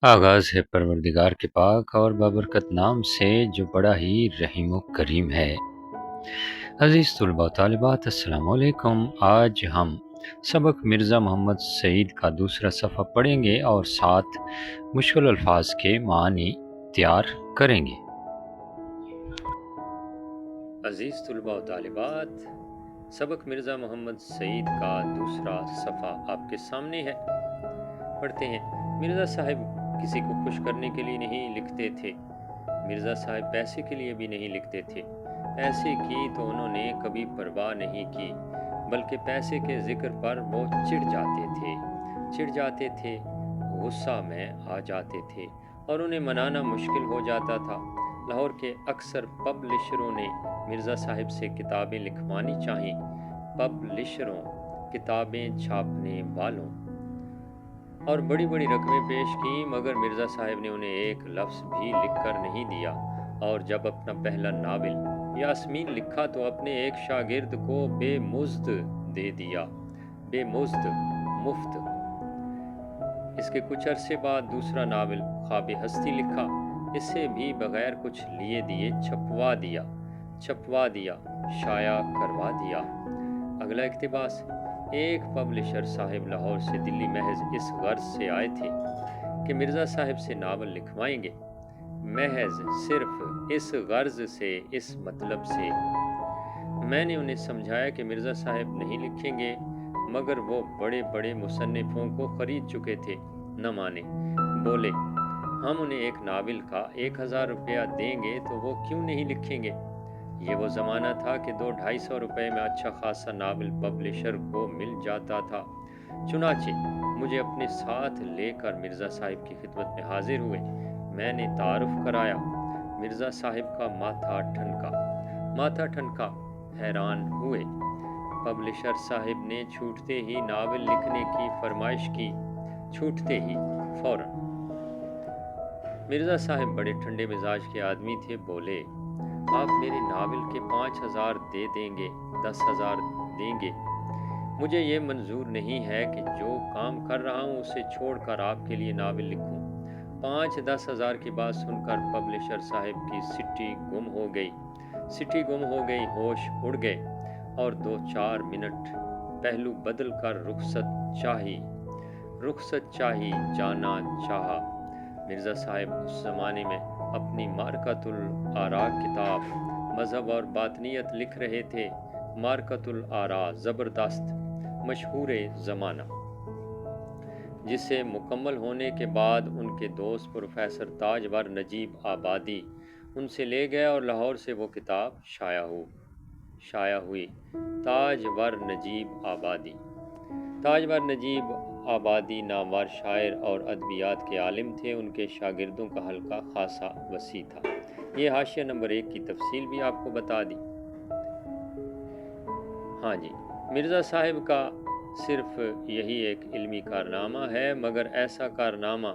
آغاز ہے پروردگار کے پاک اور بابرکت نام سے جو بڑا ہی رحیم و کریم ہے۔ عزیز طلباء و طالبات، السلام علیکم۔ آج ہم سبق مرزا محمد سعید کا دوسرا صفحہ پڑھیں گے اور ساتھ مشکل الفاظ کے معنی تیار کریں گے۔ عزیز طلباء و طالبات، سبق مرزا محمد سعید کا دوسرا صفحہ آپ کے سامنے ہے۔ پڑھتے ہیں۔ مرزا صاحب کسی کو خوش کرنے کے لیے نہیں لکھتے تھے۔ مرزا صاحب پیسے کے لیے بھی نہیں لکھتے تھے۔ پیسے کی تو انہوں نے کبھی پرواہ نہیں کی، بلکہ پیسے کے ذکر پر وہ چڑ جاتے تھے، غصہ میں آ جاتے تھے اور انہیں منانا مشکل ہو جاتا تھا۔ لاہور کے اکثر پبلشروں نے مرزا صاحب سے کتابیں لکھوانی چاہیں، پبلشروں، کتابیں چھاپنے والوں، اور بڑی بڑی رقمیں پیش کی، مگر مرزا صاحب نے انہیں ایک لفظ بھی لکھ کر نہیں دیا۔ اور جب اپنا پہلا ناول یاسمین لکھا تو اپنے ایک شاگرد کو بے مزد دے دیا، بے مزد، مفت۔ اس کے کچھ عرصے بعد دوسرا ناول خواب ہستی لکھا، اسے بھی بغیر کچھ لیے دیے چھپوا دیا، شائع کروا دیا۔ اگلا اقتباس: ایک پبلشر صاحب لاہور سے دلی محض اس غرض سے آئے تھے کہ مرزا صاحب سے ناول لکھوائیں گے، محض صرف اس غرض سے، اس مطلب سے۔ میں نے انہیں سمجھایا کہ مرزا صاحب نہیں لکھیں گے، مگر وہ بڑے بڑے مصنفوں کو خرید چکے تھے۔ نہ مانے، بولے ہم انہیں ایک ناول کا 1000 روپیہ دیں گے تو وہ کیوں نہیں لکھیں گے۔ یہ وہ زمانہ تھا کہ 200-250 روپے میں اچھا خاصا ناول پبلشر کو مل جاتا تھا۔ چنانچہ مجھے اپنے ساتھ لے کر مرزا صاحب کی خدمت میں حاضر ہوئے۔ میں نے تعارف کرایا۔ مرزا صاحب کا ماتھا ٹھنکا، حیران ہوئے۔ پبلشر صاحب نے چھوٹتے ہی ناول لکھنے کی فرمائش کی، چھوٹتے ہی، فوراً۔ مرزا صاحب بڑے ٹھنڈے مزاج کے آدمی تھے، بولے آپ میرے ناول کے 5000 دے دیں گے، 10,000 دیں گے۔ مجھے یہ منظور نہیں ہے کہ جو کام کر رہا ہوں اسے چھوڑ کر آپ کے لیے ناول لکھوں۔ 5-10 ہزار کی بات سن کر پبلشر صاحب کی سٹی گم ہو گئی، ہوش اڑ گئے اور 2-4 منٹ پہلو بدل کر رخصت چاہی جانا چاہا۔ مرزا صاحب اس زمانے میں اپنی معرکۃ الآراء کتاب مذہب اور باطنیت لکھ رہے تھے۔ معرکۃ الآراء زبردست، مشہور زمانہ، جسے مکمل ہونے کے بعد ان کے دوست پروفیسر تاجور نجیب آبادی ان سے لے گئے اور لاہور سے وہ کتاب شائع ہوئی۔ تاجور نجیب آبادی نامور شاعر اور ادبیات کے عالم تھے۔ ان کے شاگردوں کا حلقہ خاصا وسیع تھا۔ یہ حاشیہ نمبر 1 کی تفصیل بھی آپ کو بتا دی۔ ہاں جی، مرزا صاحب کا صرف یہی ایک علمی کارنامہ ہے، مگر ایسا کارنامہ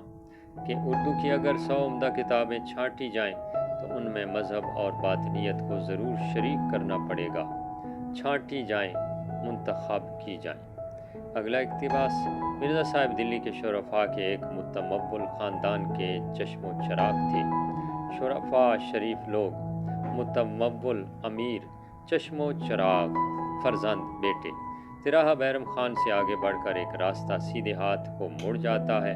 کہ اردو کی اگر 100 عمدہ کتابیں چھانٹی جائیں تو ان میں مذہب اور باطنیت کو ضرور شریک کرنا پڑے گا، چھانٹی جائیں، منتخب کی جائیں۔ اگلا اقتباس: مرزا صاحب دلی کے شرفاء کے ایک متمول خاندان کے چشم و چراغ تھے۔ شرفاء شریف لوگ، متمول امیر، چشم و چراغ، فرزند، بیٹے۔ تراہا بیرم خان سے آگے بڑھ کر ایک راستہ سیدھے ہاتھ کو مڑ جاتا ہے،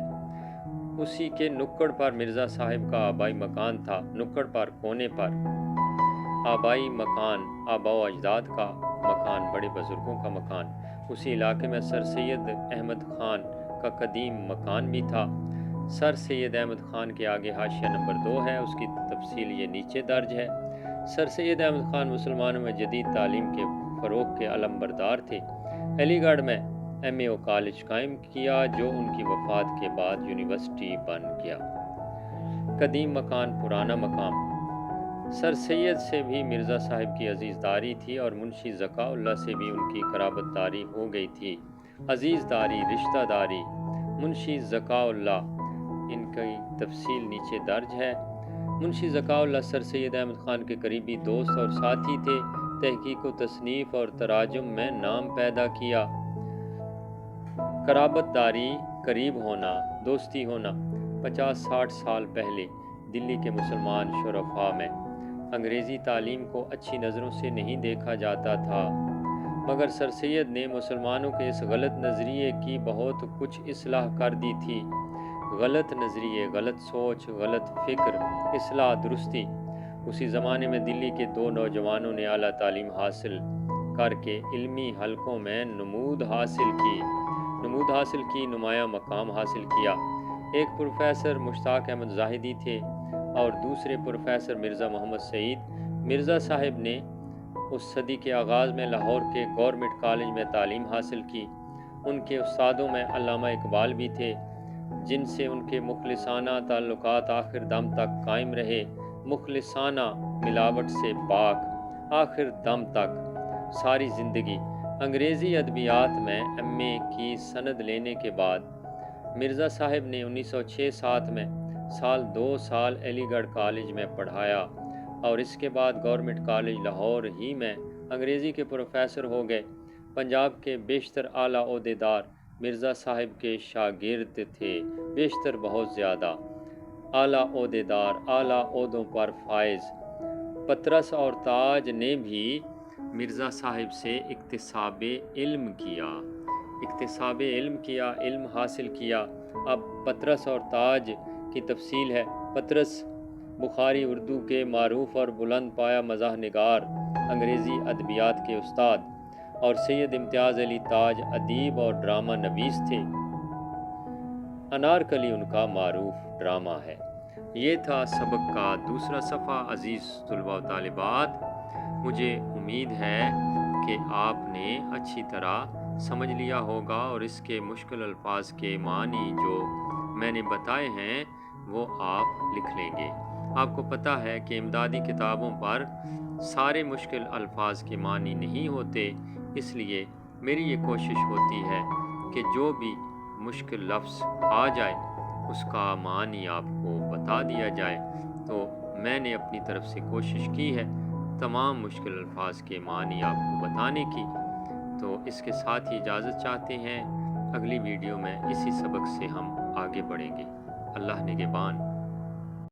اسی کے نکڑ پر مرزا صاحب کا آبائی مکان تھا۔ نکڑ پر، کونے پر آبائی مکان، آبا و اجداد کا مکان، بڑے بزرگوں کا مکان۔ اسی علاقے میں سر سید احمد خان کا قدیم مکان بھی تھا۔ سر سید احمد خان کے آگے حاشیہ نمبر 2 ہے، اس کی تفصیل یہ نیچے درج ہے۔ سر سید احمد خان مسلمانوں میں جدید تعلیم کے فروغ کے علمبردار تھے۔ علی گڑھ میں MAO کالج قائم کیا جو ان کی وفات کے بعد یونیورسٹی بن گیا۔ قدیم مکان، پرانا مقام۔ سر سید سے بھی مرزا صاحب کی عزیز داری تھی اور منشی ذکاء اللہ سے بھی ان کی قرابت داری ہو گئی تھی۔ عزیز داری، رشتہ داری، منشی ذکاء اللہ، ان کی تفصیل نیچے درج ہے۔ منشی ذکاء اللہ سر سید احمد خان کے قریبی دوست اور ساتھی تھے۔ تحقیق و تصنیف اور تراجم میں نام پیدا کیا۔ قرابت داری، قریب ہونا، دوستی ہونا۔ 50-60 سال پہلے دلی کے مسلمان شرفا میں انگریزی تعلیم کو اچھی نظروں سے نہیں دیکھا جاتا تھا، مگر سر سید نے مسلمانوں کے اس غلط نظریے کی بہت کچھ اصلاح کر دی تھی۔ غلط نظریے، غلط سوچ، غلط فکر، اصلاح درستی۔ اسی زمانے میں دلی کے 2 نوجوانوں نے اعلیٰ تعلیم حاصل کر کے علمی حلقوں میں نمود حاصل کی، نمایاں مقام حاصل کیا۔ ایک پروفیسر مشتاق احمد زاہدی تھے اور دوسرے پروفیسر مرزا محمد سعید۔ مرزا صاحب نے اس صدی کے آغاز میں لاہور کے گورنمنٹ کالج میں تعلیم حاصل کی۔ ان کے استادوں میں علامہ اقبال بھی تھے، جن سے ان کے مخلصانہ تعلقات آخر دم تک قائم رہے۔ مخلصانہ، ملاوٹ سے پاک، آخر دم تک، ساری زندگی۔ انگریزی ادبیات میں ایم.اے کی سند لینے کے بعد مرزا صاحب نے 1906-07 میں 2 سال علی گڑھ کالج میں پڑھایا اور اس کے بعد گورنمنٹ کالج لاہور ہی میں انگریزی کے پروفیسر ہو گئے۔ پنجاب کے بیشتر اعلیٰ عہدیدار مرزا صاحب کے شاگرد تھے، بیشتر بہت زیادہ اعلیٰ عہدیدار، اعلیٰ عہدوں پر فائز۔ پطرس اور تاج نے بھی مرزا صاحب سے اکتساب علم کیا، علم حاصل کیا۔ اب پطرس اور تاج کی تفصیل ہے۔ پطرس بخاری اردو کے معروف اور بلند پایہ مزاح نگار، انگریزی ادبیات کے استاد، اور سید امتیاز علی تاج ادیب اور ڈرامہ نویس تھے۔ انارکلی ان کا معروف ڈرامہ ہے۔ یہ تھا سبق کا دوسرا صفحہ۔ عزیز طلباء و طالبات، مجھے امید ہے کہ آپ نے اچھی طرح سمجھ لیا ہوگا اور اس کے مشکل الفاظ کے معنی جو میں نے بتائے ہیں وہ آپ لکھ لیں گے۔ آپ کو پتہ ہے کہ امدادی کتابوں پر سارے مشکل الفاظ کے معنی نہیں ہوتے، اس لیے میری یہ کوشش ہوتی ہے کہ جو بھی مشکل لفظ آ جائے اس کا معنی آپ کو بتا دیا جائے۔ تو میں نے اپنی طرف سے کوشش کی ہے تمام مشکل الفاظ کے معنی آپ کو بتانے کی۔ تو اس کے ساتھ ہی اجازت چاہتے ہیں، اگلی ویڈیو میں اسی سبق سے ہم آگے بڑھیں گے۔ اللہ نگہبان۔